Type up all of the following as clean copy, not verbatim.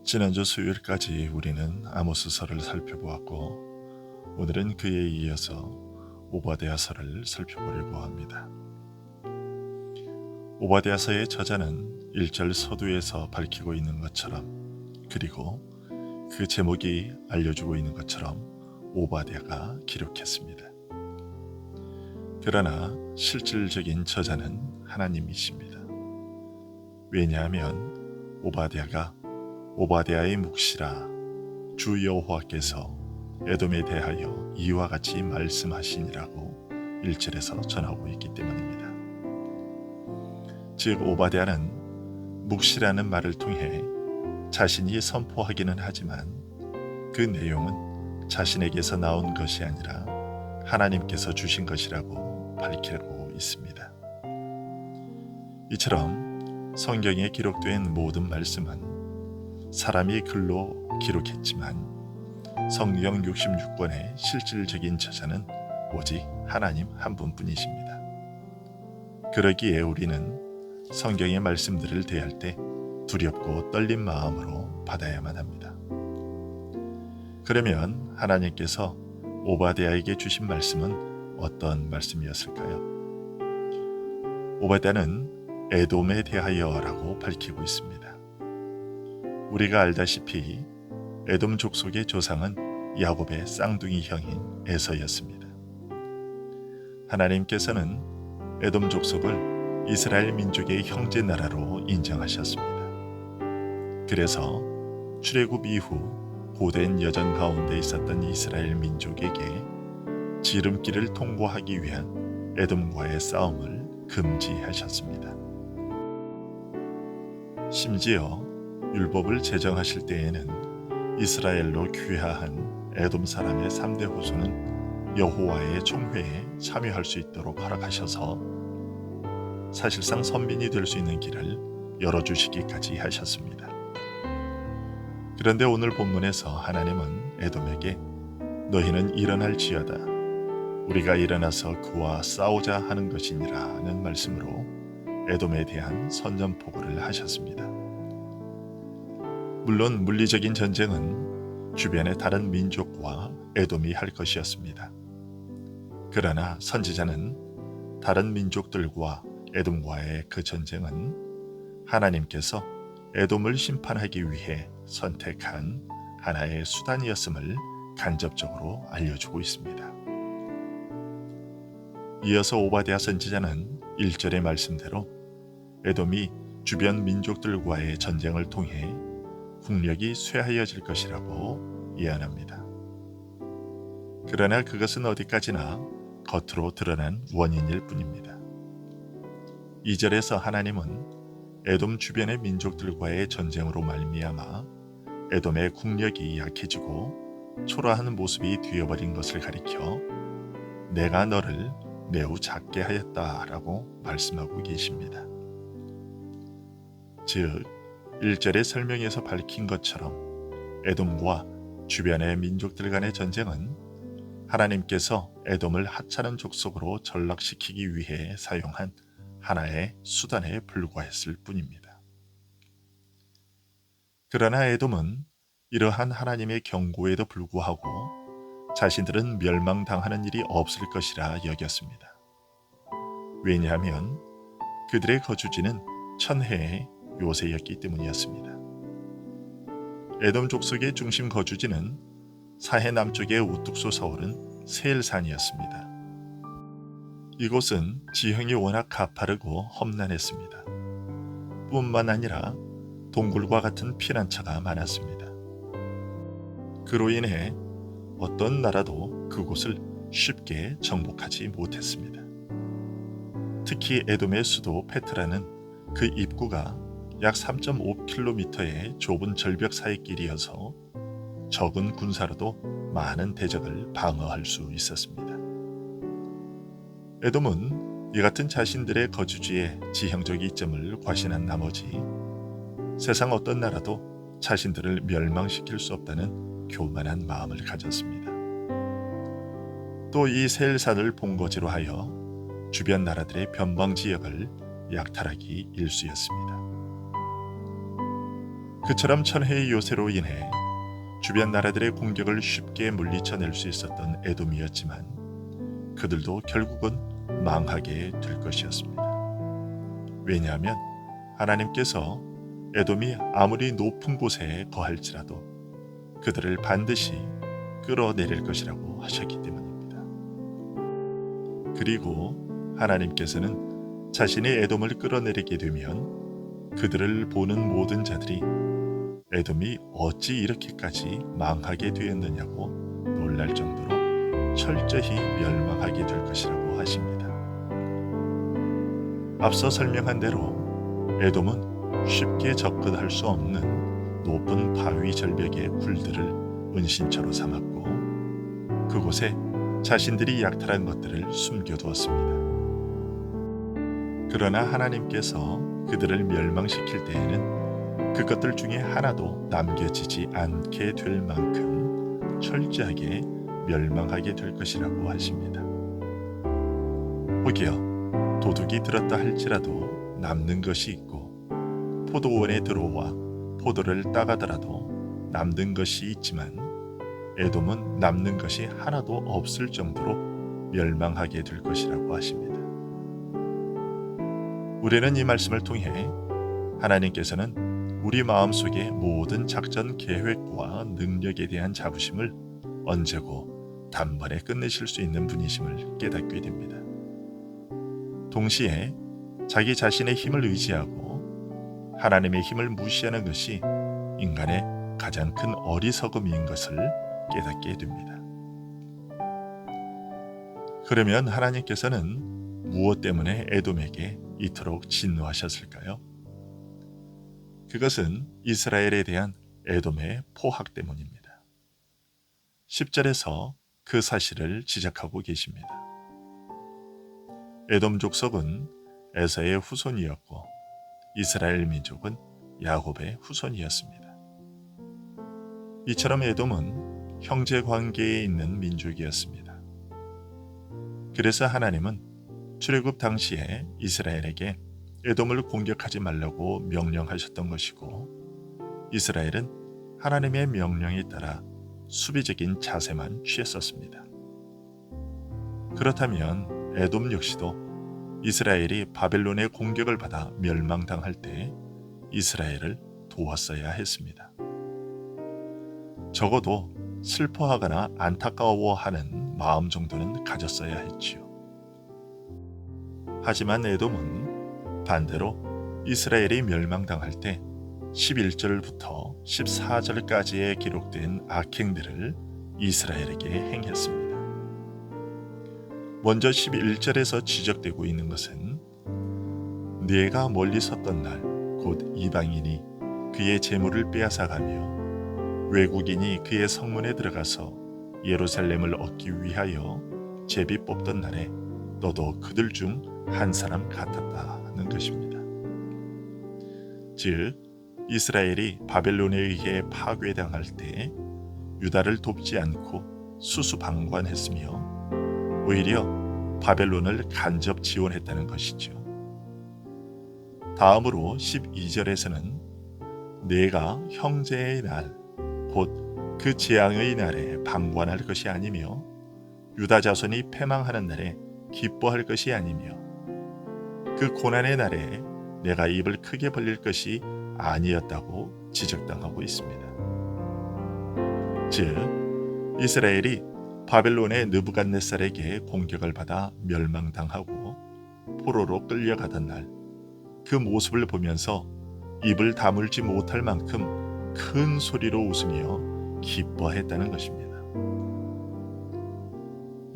지난주 수요일까지 우리는 아모스서를 살펴보았고, 오늘은 그에 이어서 오바댜서를 살펴보려고 합니다. 오바댜서의 저자는 1절 서두에서 밝히고 있는 것처럼, 그리고 그 제목이 알려주고 있는 것처럼 오바댜가 기록했습니다. 그러나 실질적인 저자는 하나님이십니다. 왜냐하면 오바댜의 묵시라 주 여호와께서 에돔에 대하여 이와 같이 말씀하시니라고 1절에서 전하고 있기 때문입니다. 즉 오바댜는 묵시라는 말을 통해 자신이 선포하기는 하지만 그 내용은 자신에게서 나온 것이 아니라 하나님께서 주신 것이라고 밝히고 있습니다. 이처럼 성경에 기록된 모든 말씀은 사람이 글로 기록했지만 성경 66권의 실질적인 저자는 오직 하나님 한 분뿐이십니다. 그러기에 우리는 성경의 말씀들을 대할 때 두렵고 떨린 마음으로 받아야만 합니다. 그러면 하나님께서 오바댜에게 주신 말씀은 어떤 말씀이었을까요? 오바댜는 에돔에 대하여라고 밝히고 있습니다. 우리가 알다시피 에돔 족속의 조상은 야곱의 쌍둥이 형인 에서였습니다. 하나님께서는 에돔 족속을 이스라엘 민족의 형제 나라로 인정하셨습니다. 그래서 출애굽 이후 고된 여정 가운데 있었던 이스라엘 민족에게 지름길을 통과하기 위한 에돔과의 싸움을 금지하셨습니다. 심지어 율법을 제정하실 때에는 이스라엘로 귀화한 에돔 사람의 3대 후손은 여호와의 총회에 참여할 수 있도록 허락하셔서 사실상 선민이 될 수 있는 길을 열어주시기까지 하셨습니다. 그런데 오늘 본문에서 하나님은 에돔에게 너희는 일어날지어다 우리가 일어나서 그와 싸우자 하는 것이니라는 말씀으로 에돔에 대한 선전포고를 하셨습니다. 물론 물리적인 전쟁은 주변의 다른 민족과 에돔이 할 것이었습니다. 그러나 선지자는 다른 민족들과 에돔과의 그 전쟁은 하나님께서 에돔을 심판하기 위해 선택한 하나의 수단이었음을 간접적으로 알려주고 있습니다. 이어서 오바댜 선지자는 1절의 말씀대로 에돔이 주변 민족들과의 전쟁을 통해 국력이 쇠하여질 것이라고 예언합니다. 그러나 그것은 어디까지나 겉으로 드러난 원인일 뿐입니다. 2절에서 하나님은 에돔 주변의 민족들과의 전쟁으로 말미암아 에돔의 국력이 약해지고 초라한 모습이 되어버린 것을 가리켜 내가 너를 매우 작게 하였다라고 말씀하고 계십니다. 즉 1절의 설명에서 밝힌 것처럼 에돔과 주변의 민족들 간의 전쟁은 하나님께서 에돔을 하찮은 족속으로 전락시키기 위해 사용한 하나의 수단에 불과했을 뿐입니다. 그러나 에돔은 이러한 하나님의 경고에도 불구하고 자신들은 멸망당하는 일이 없을 것이라 여겼습니다. 왜냐하면 그들의 거주지는 천혜의 요새였기 때문이었습니다. 에돔 족속의 중심 거주지는 사해 남쪽에 우뚝 솟아오른 세일산이었습니다. 이곳은 지형이 워낙 가파르고 험난했습니다. 뿐만 아니라 동굴과 같은 피난처가 많았습니다. 그로 인해 어떤 나라도 그곳을 쉽게 정복하지 못했습니다. 특히 에돔의 수도 페트라는 그 입구가 약 3.5km의 좁은 절벽 사이 길이어서 적은 군사로도 많은 대적을 방어할 수 있었습니다. 에돔은 이 같은 자신들의 거주지의 지형적 이점을 과신한 나머지 세상 어떤 나라도 자신들을 멸망시킬 수 없다는 교만한 마음을 가졌습니다. 또 이 세일산을 본거지로 하여 주변 나라들의 변방 지역을 약탈하기 일쑤였습니다. 그처럼 천혜의 요새로 인해 주변 나라들의 공격을 쉽게 물리쳐낼 수 있었던 에돔이었지만 그들도 결국은 망하게 될 것이었습니다. 왜냐하면 하나님께서 에돔이 아무리 높은 곳에 거할지라도 그들을 반드시 끌어내릴 것이라고 하셨기 때문입니다. 그리고 하나님께서는 자신이 에돔을 끌어내리게 되면 그들을 보는 모든 자들이 에돔이 어찌 이렇게까지 망하게 되었느냐고 놀랄 정도로 철저히 멸망하게 될 것이라고 하십니다. 앞서 설명한 대로 에돔은 쉽게 접근할 수 없는 높은 바위 절벽의 굴들을 은신처로 삼았고 그곳에 자신들이 약탈한 것들을 숨겨두었습니다. 그러나 하나님께서 그들을 멸망시킬 때에는 그것들 중에 하나도 남겨지지 않게 될 만큼 철저하게 멸망하게 될 것이라고 하십니다. 혹여 도둑이 들었다 할지라도 남는 것이 있고 포도원에 들어와 포도를 따가더라도 남는 것이 있지만 에돔은 남는 것이 하나도 없을 정도로 멸망하게 될 것이라고 하십니다. 우리는 이 말씀을 통해 하나님께서는 우리 마음속의 모든 작전 계획과 능력에 대한 자부심을 언제고 단번에 끝내실 수 있는 분이심을 깨닫게 됩니다. 동시에 자기 자신의 힘을 의지하고 하나님의 힘을 무시하는 것이 인간의 가장 큰 어리석음인 것을 깨닫게 됩니다. 그러면 하나님께서는 무엇 때문에 에돔에게 이토록 진노하셨을까요? 그것은 이스라엘에 대한 에돔의 포학 때문입니다. 10절에서 그 사실을 지적하고 계십니다. 에돔 족속은 에서의 후손이었고 이스라엘 민족은 야곱의 후손이었습니다. 이처럼 에돔은 형제 관계에 있는 민족이었습니다. 그래서 하나님은 출애굽 당시에 이스라엘에게 에돔을 공격하지 말라고 명령하셨던 것이고 이스라엘은 하나님의 명령에 따라 수비적인 자세만 취했었습니다. 그렇다면 에돔 역시도 이스라엘이 바벨론의 공격을 받아 멸망당할 때 이스라엘을 도왔어야 했습니다. 적어도 슬퍼하거나 안타까워하는 마음 정도는 가졌어야 했지요. 하지만 에돔은 반대로 이스라엘이 멸망당할 때 11절부터 14절까지에 기록된 악행들을 이스라엘에게 행했습니다. 먼저 11절에서 지적되고 있는 것은 네가 멀리 섰던 날 곧 이방인이 그의 재물을 빼앗아가며 외국인이 그의 성문에 들어가서 예루살렘을 얻기 위하여 제비 뽑던 날에 너도 그들 중 한 사람 같았다는 것입니다. 즉 이스라엘이 바벨론에 의해 파괴당할 때 유다를 돕지 않고 수수방관했으며 오히려 바벨론을 간접 지원했다는 것이죠. 다음으로 12절에서는 내가 형제의 날 곧 그 재앙의 날에 방관할 것이 아니며 유다 자손이 패망하는 날에 기뻐할 것이 아니며 그 고난의 날에 내가 입을 크게 벌릴 것이 아니었다고 지적당하고 있습니다. 즉 이스라엘이 바벨론의 느부갓네살에게 공격을 받아 멸망당하고 포로로 끌려가던 날 그 모습을 보면서 입을 다물지 못할 만큼 큰 소리로 웃으며 기뻐했다는 것입니다.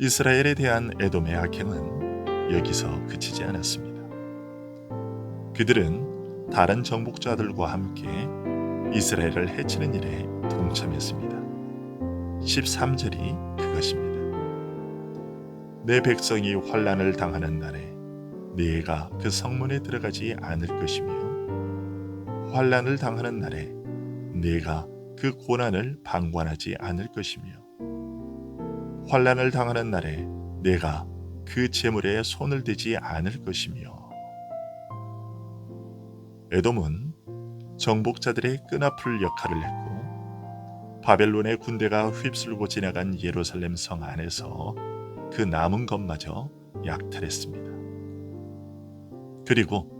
이스라엘에 대한 에돔의 악행은 여기서 그치지 않았습니다. 그들은 다른 정복자들과 함께 이스라엘을 해치는 일에 동참했습니다. 13절이 그것입니다. 내 백성이 환난을 당하는 날에 네가 그 성문에 들어가지 않을 것이며 환난을 당하는 날에 네가 그 고난을 방관하지 않을 것이며 환난을 당하는 날에 네가 그 재물에 손을 대지 않을 것이며 에돔은 정복자들의 끈아풀 역할을 했고 바벨론의 군대가 휩쓸고 지나간 예루살렘 성 안에서 그 남은 것마저 약탈했습니다. 그리고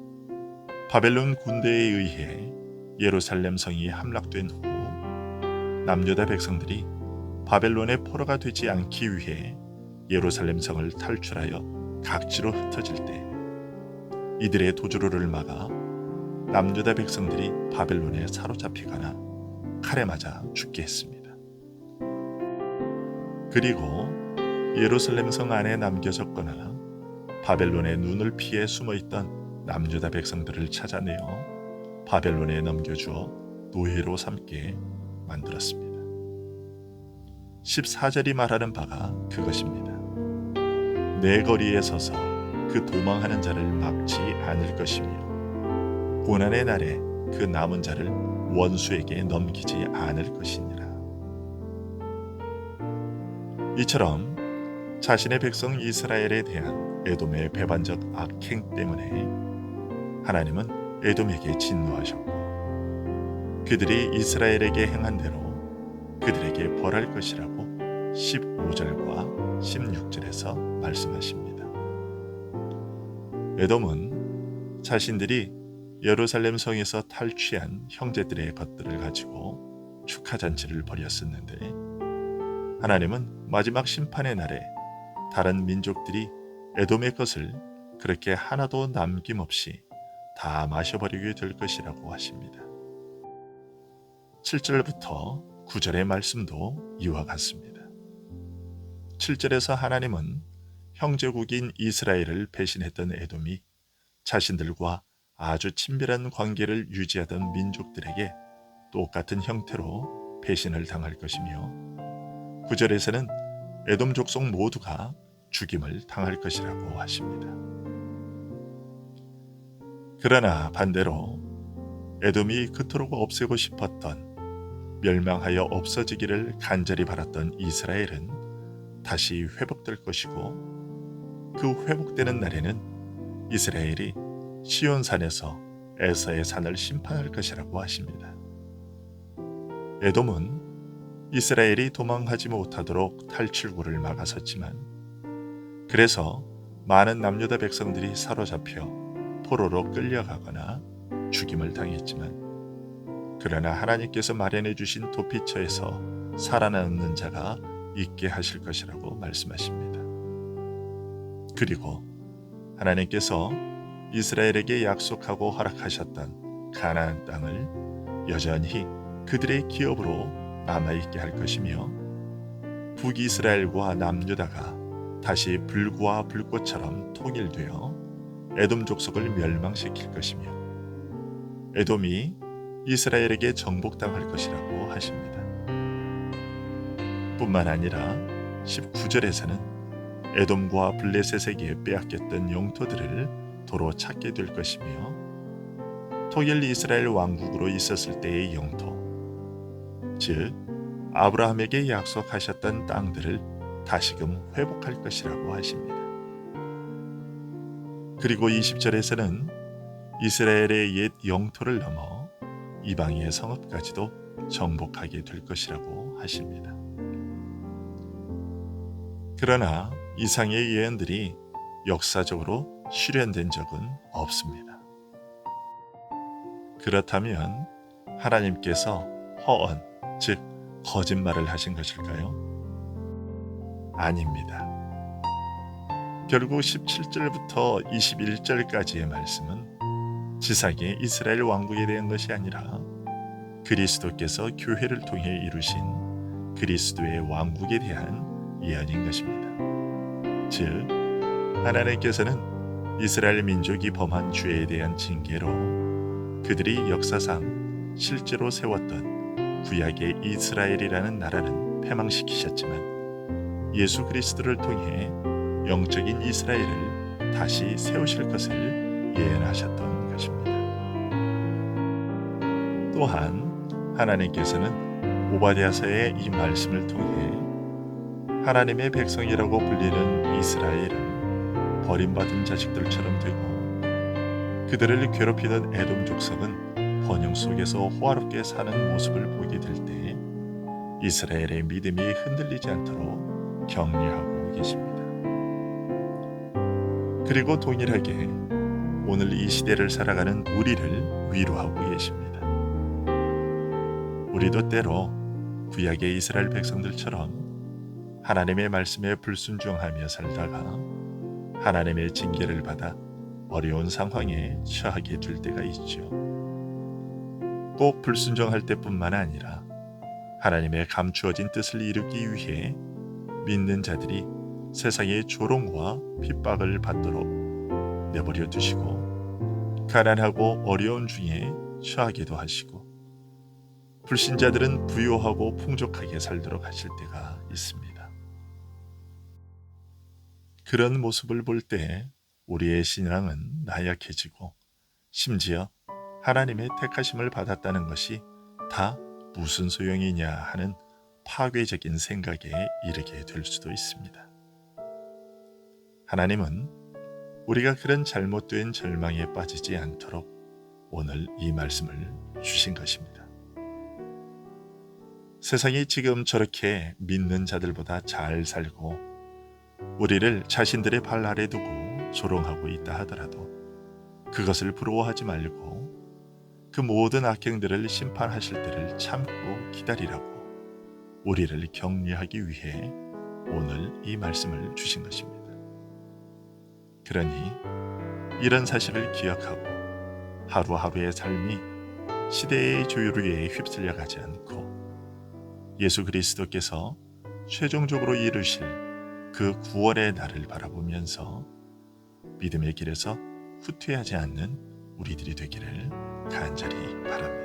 바벨론 군대에 의해 예루살렘 성이 함락된 후 남유다 백성들이 바벨론의 포로가 되지 않기 위해 예루살렘 성을 탈출하여 각지로 흩어질 때 이들의 도주로를 막아 남유다 백성들이 바벨론에 사로잡히거나 칼에 맞아 죽게 했습니다. 그리고 예루살렘 성 안에 남겨졌거나 바벨론의 눈을 피해 숨어있던 남유다 백성들을 찾아내어 바벨론에 넘겨주어 노예로 삼게 만들었습니다. 14절이 말하는 바가 그것입니다. 내 거리에 서서 그 도망하는 자를 막지 않을 것이며 고난의 날에 그 남은 자를 원수에게 넘기지 않을 것이니라. 이처럼 자신의 백성 이스라엘에 대한 에돔의 배반적 악행 때문에 하나님은 에돔에게 진노하셨고 그들이 이스라엘에게 행한 대로 그들에게 벌할 것이라고 15절과 16절에서 말씀하십니다. 에돔은 자신들이 예루살렘 성에서 탈취한 형제들의 것들을 가지고 축하잔치를 벌였었는데 하나님은 마지막 심판의 날에 다른 민족들이 에돔의 것을 그렇게 하나도 남김없이 다 마셔버리게 될 것이라고 하십니다. 7절부터 9절의 말씀도 이와 같습니다. 7절에서 하나님은 형제국인 이스라엘을 배신했던 에돔이 자신들과 아주 친밀한 관계를 유지하던 민족들에게 똑같은 형태로 배신을 당할 것이며 9절에서는 에돔 족속 모두가 죽임을 당할 것이라고 하십니다. 그러나 반대로 에돔이 그토록 없애고 싶었던 멸망하여 없어지기를 간절히 바랐던 이스라엘은 다시 회복될 것이고 그 회복되는 날에는 이스라엘이 시온산에서 에서의 산을 심판할 것이라고 하십니다. 에돔은 이스라엘이 도망하지 못하도록 탈출구를 막아섰지만 그래서 많은 남유다 백성들이 사로잡혀 포로로 끌려가거나 죽임을 당했지만 그러나 하나님께서 마련해 주신 도피처에서 살아남는 자가 있게 하실 것이라고 말씀하십니다. 그리고 하나님께서 이스라엘에게 약속하고 허락하셨던 가나안 땅을 여전히 그들의 기업으로 남아있게 할 것이며 북이스라엘과 남유다가 다시 불과 불꽃처럼 통일되어 에돔 족속을 멸망시킬 것이며 에돔이 이스라엘에게 정복당할 것이라고 하십니다. 뿐만 아니라 19절에서는 에돔과 블레셋에게 빼앗겼던 영토들을 도로 찾게 될 것이며 통일 이스라엘 왕국으로 있었을 때의 영토, 즉 아브라함에게 약속하셨던 땅들을 다시금 회복할 것이라고 하십니다. 그리고 20절에서는 이스라엘의 옛 영토를 넘어 이방의 성읍까지도 정복하게 될 것이라고 하십니다. 그러나 이상의 예언들이 역사적으로 실현된 적은 없습니다. 그렇다면 하나님께서 허언, 즉 거짓말을 하신 것일까요? 아닙니다. 결국 17절부터 21절까지의 말씀은 지상의 이스라엘 왕국에 대한 것이 아니라 그리스도께서 교회를 통해 이루신 그리스도의 왕국에 대한 예언인 것입니다. 즉 하나님께서는 이스라엘 민족이 범한 죄에 대한 징계로 그들이 역사상 실제로 세웠던 구약의 이스라엘이라는 나라는 패망시키셨지만 예수 그리스도를 통해 영적인 이스라엘을 다시 세우실 것을 예언하셨던 것입니다. 또한 하나님께서는 오바댜서의 이 말씀을 통해 하나님의 백성이라고 불리는 이스라엘은 버림받은 자식들처럼 되고 그들을 괴롭히던 에돔 족속은 번영 속에서 호화롭게 사는 모습을 보게 될 때 이스라엘의 믿음이 흔들리지 않도록 격려하고 계십니다. 그리고 동일하게 오늘 이 시대를 살아가는 우리를 위로하고 계십니다. 우리도 때로 구약의 이스라엘 백성들처럼 하나님의 말씀에 불순종하며 살다가 하나님의 징계를 받아 어려운 상황에 처하게 될 때가 있죠. 꼭 불순종할 때뿐만 아니라 하나님의 감추어진 뜻을 이루기 위해 믿는 자들이 세상의 조롱과 핍박을 받도록 내버려 두시고 가난하고 어려운 중에 처하기도 하시고 불신자들은 부유하고 풍족하게 살도록 하실 때가 있습니다. 그런 모습을 볼 때 우리의 신앙은 나약해지고 심지어 하나님의 택하심을 받았다는 것이 다 무슨 소용이냐 하는 파괴적인 생각에 이르게 될 수도 있습니다. 하나님은 우리가 그런 잘못된 절망에 빠지지 않도록 오늘 이 말씀을 주신 것입니다. 세상이 지금 저렇게 믿는 자들보다 잘 살고 우리를 자신들의 발 아래 두고 조롱하고 있다 하더라도 그것을 부러워하지 말고 그 모든 악행들을 심판하실 때를 참고 기다리라고 우리를 격려하기 위해 오늘 이 말씀을 주신 것입니다. 그러니 이런 사실을 기억하고 하루하루의 삶이 시대의 조류에 휩쓸려 가지 않고 예수 그리스도께서 최종적으로 이루실 그 구원의 날을 바라보면서 믿음의 길에서 후퇴하지 않는 우리들이 되기를 간절히 바랍니다.